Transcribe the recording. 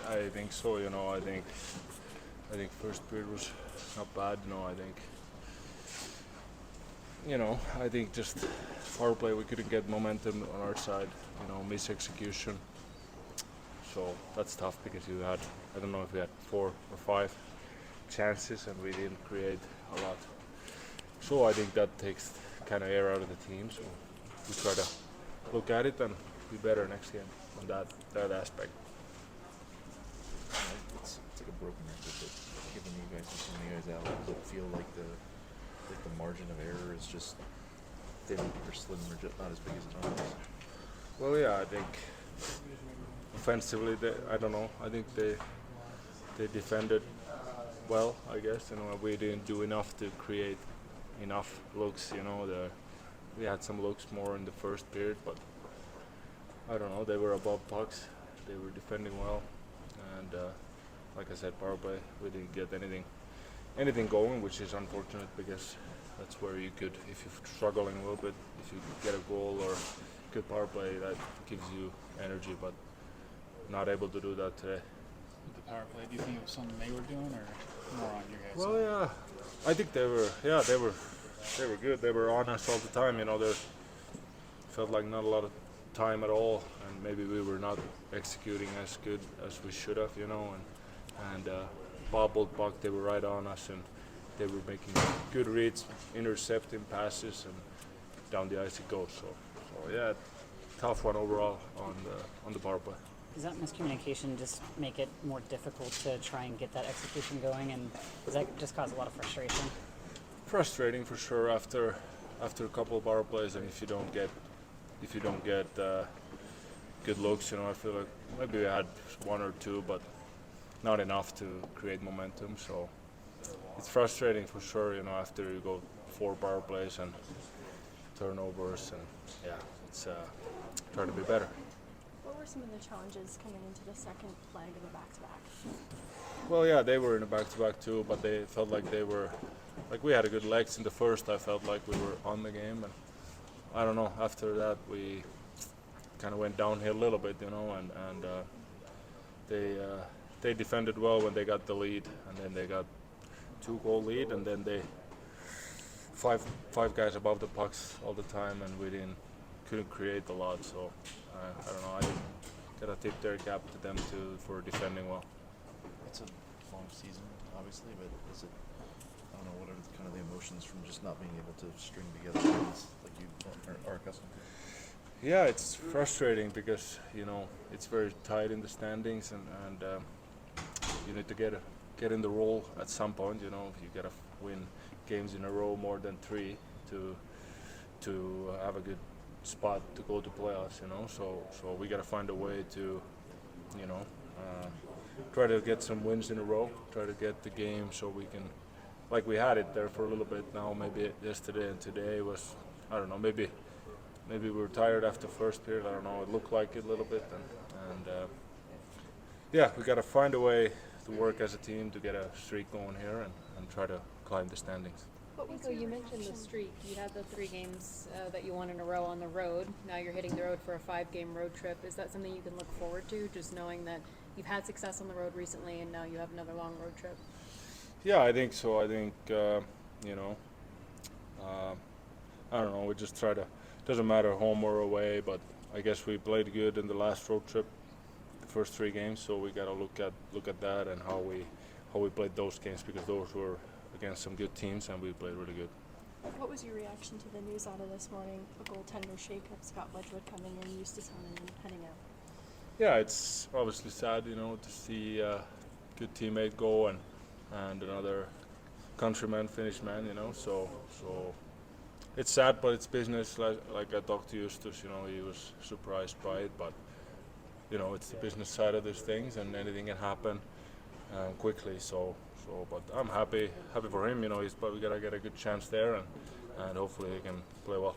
I think so. I think first period was not bad. I think just power play we couldn't get momentum on our side. Miss execution. So that's tough because I don't know if we had 4 or 5 chances and we didn't create a lot. So I think that takes kind of air out of the team. So we try to look at it and be better next game on that aspect. It's like a broken record, but given you guys have so many guys out, does it feel like the margin of error is just thin or slim or just not as big as it normally is? Well, yeah, I think offensively, I don't know. I think they defended well. I guess we didn't do enough to create enough looks. We had some looks more in the first period, but I don't know. They were above pucks. They were defending well, and like I said, power play we didn't get anything going, which is unfortunate because that's where you could, if you're struggling a little bit, if you get a goal or good power play, that gives you energy, but not able to do that today. The power play, do you think it was something they were doing or more on you guys? Well, yeah, I think they were good. They were on us all the time. There felt like not a lot of time at all, and maybe we were not executing as good as we should have, and bobbled puck, they were right on us, and they were making good reads, intercepting passes, and down the ice it goes. So yeah, tough one overall on the power play. Does that miscommunication just make it more difficult to try and get that execution going, and does that just cause a lot of frustration? Frustrating for sure after a couple of power plays, and if you don't get good looks, I feel like maybe we had 1 or 2, but not enough to create momentum. So it's frustrating for sure, after you go 4 power plays and turnovers, and yeah, it's try to be better. What were some of the challenges coming into the second leg of the back-to-back? Well, yeah, they were in a back-to-back too, but they felt like we had a good legs in the first. I felt like we were on the game, and I don't know. After that, we kind of went downhill a little bit, and they defended well when they got the lead, and then they got 2-goal lead, and then they five guys above the pucks all the time, and we couldn't create a lot. So I don't know. I gotta tip their cap to them too for defending well. It's a long season, obviously, but is it? I don't know. What are kind of the emotions from just not being able to string together things like you are accustomed to? Yeah, it's frustrating because it's very tight in the standings, and you need to get in the role at some point. You gotta win games in a row more than 3 to have a good spot to go to playoffs. So we gotta find a way to try to get some wins in a row, try to get the game so we can, like we had it there for a little bit now. Maybe yesterday and today was, I don't know, maybe we were tired after first period. I don't know. It looked like it a little bit, and yeah, we got to find a way to work as a team to get a streak going here and try to climb the standings. Mikko, you mentioned the streak. You had the 3 games that you won in a row on the road. Now you're hitting the road for a 5-game road trip. Is that something you can look forward to, just knowing that you've had success on the road recently and now you have another long road trip? Yeah, I think so. I think I don't know. We just try to. Doesn't matter home or away, but I guess we played good in the last road trip, the first 3 games. So we got to look at that and how we played those games, because those were against some good teams and we played really good. What was your reaction to the news out of this morning? A goaltender shakeup, Scott Wedgwood coming in, Justus and heading out. Yeah, it's obviously sad, to see a good teammate go and another countryman finish man, So it's sad, but it's business. Like I talked to Justus, he was surprised by it, but it's the business side of these things, and anything can happen quickly. But I'm happy for him. He's probably gotta get a good chance there, and hopefully he can play well.